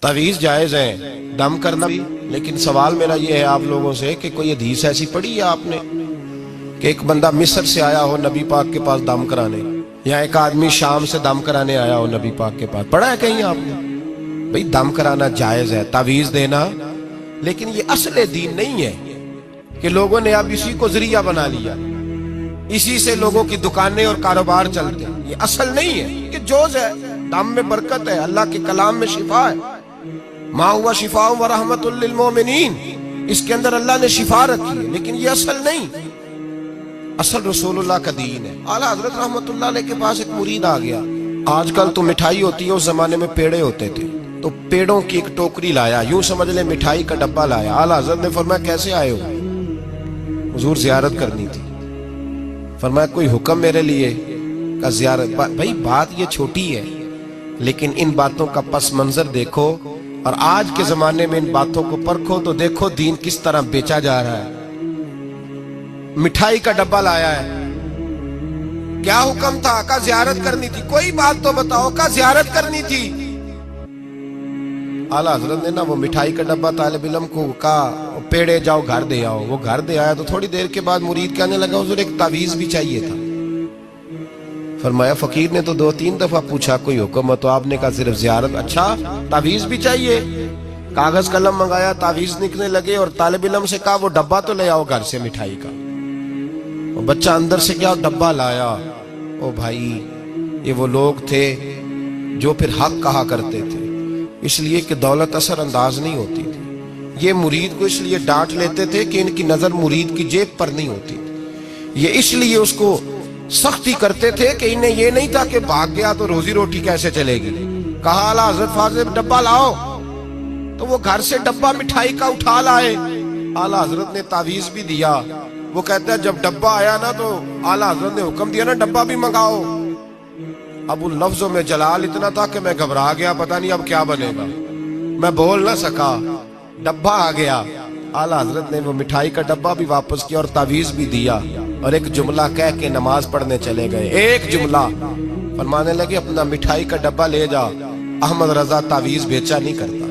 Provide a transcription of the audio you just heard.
तावीज़ जायज़ है, दम करना भी। लेकिन सवाल मेरा ये है आप लोगों से कि कोई हदीस ऐसी पढ़ी है आपने कि एक बंदा मिस्र से आया हो नबी पाक के पास दम कराने, या एक आदमी शाम से दम कराने आया हो नबी पाक के पास? पढ़ा है कहीं आपने? भाई दम कराना जायज़ है, तावीज़ देना, लेकिन ये असल दीन नहीं है कि लोगों ने अब इसी को जरिया बना लिया, इसी से लोगों की दुकानें और कारोबार चलते हैं। ये असल नहीं है, ये जोज है। दम में बरकत है, अल्लाह के कलाम में शिफा है। मा हुआ शिफा व रहमतुल लिल मोमिनीन, इसके अंदर अल्लाह ने शिफा रखी है, लेकिन ये असल नहीं। असल रसूलुल्लाह का दीन है। आला हजरत रहमतुल्लाह अलैह के पास एक मुरीद आ गया। आजकल तो मिठाई होती है, उस जमाने में पेड़े होते थे, तो पेड़ों की एक टोकरी लाया, यूं समझ ले मिठाई का डब्बा लाया। आला हजरत ने फरमाया कैसे आए हो? हुजूर ज़ियारत करनी थी। फरमाया कोई हुक्म मेरे लिए? का ज़ियारत। भाई बात ये छोटी है, लेकिन इन बातों का पस मंजर देखो और आज के जमाने में इन बातों को परखो तो देखो दीन किस तरह बेचा जा रहा है। मिठाई का डब्बा लाया है, क्या हुक्म था? का ज़ियारत करनी थी। कोई बात तो बताओ, का ज़ियारत करनी थी। आला हजरत ने ना वो मिठाई का डब्बा तालिब इल्म को कहा पेड़े जाओ घर दे आओ। वो घर दे आया तो थोड़ी देर के बाद मुरीद कहने लगा हुजूर एक तावीज़ भी चाहिए था। फरमाया फकीर ने तो 2-3 दफा पूछा कोई हुक्म है, तो आपने कहा सिर्फ ज़ियारत। अच्छा तावीज़ भी चाहिए? कागज कलम मंगाया, तावीज़ लिखने लगे और तालिब इल्म से कहा वो डब्बा तो ले आओ घर से मिठाई का। वो बच्चा अंदर से क्या डब्बा लाया। ओ भाई ये वो लोग थे जो फिर हक कहा करते थे, इसलिए कि दौलत असर अंदाज नहीं होती थी। ये मुरीद को इसलिए डांट लेते थे कि इनकी नजर मुरीद की जेब पर नहीं होती थी। ये इसलिए उसको सख्ती करते थे कि इन्हें ये नहीं था कि भाग गया तो रोजी रोटी कैसे चलेगी। कहा आला हजरत फाजिल डब्बा लाओ, तो वो घर से डब्बा मिठाई का उठा लाए। आला हजरत ने तावीज़ भी दिया। वो कहता है जब डब्बा आया ना तो आला हजरत ने हुक्म दिया ना डब्बा भी मंगाओ। अब उन लफ्जों में जलाल इतना था कि मैं घबरा गया, पता नहीं अब क्या बनेगा। मैं बोल ना सका, डब्बा आ गया। आला हजरत ने वो मिठाई का डब्बा भी वापस किया और तावीज़ भी दिया और एक जुमला कह के नमाज पढ़ने चले गए। एक जुमला फरमाने लगे अपना मिठाई का डब्बा ले जा, अहमद रजा तावीज़ बेचा नहीं करता।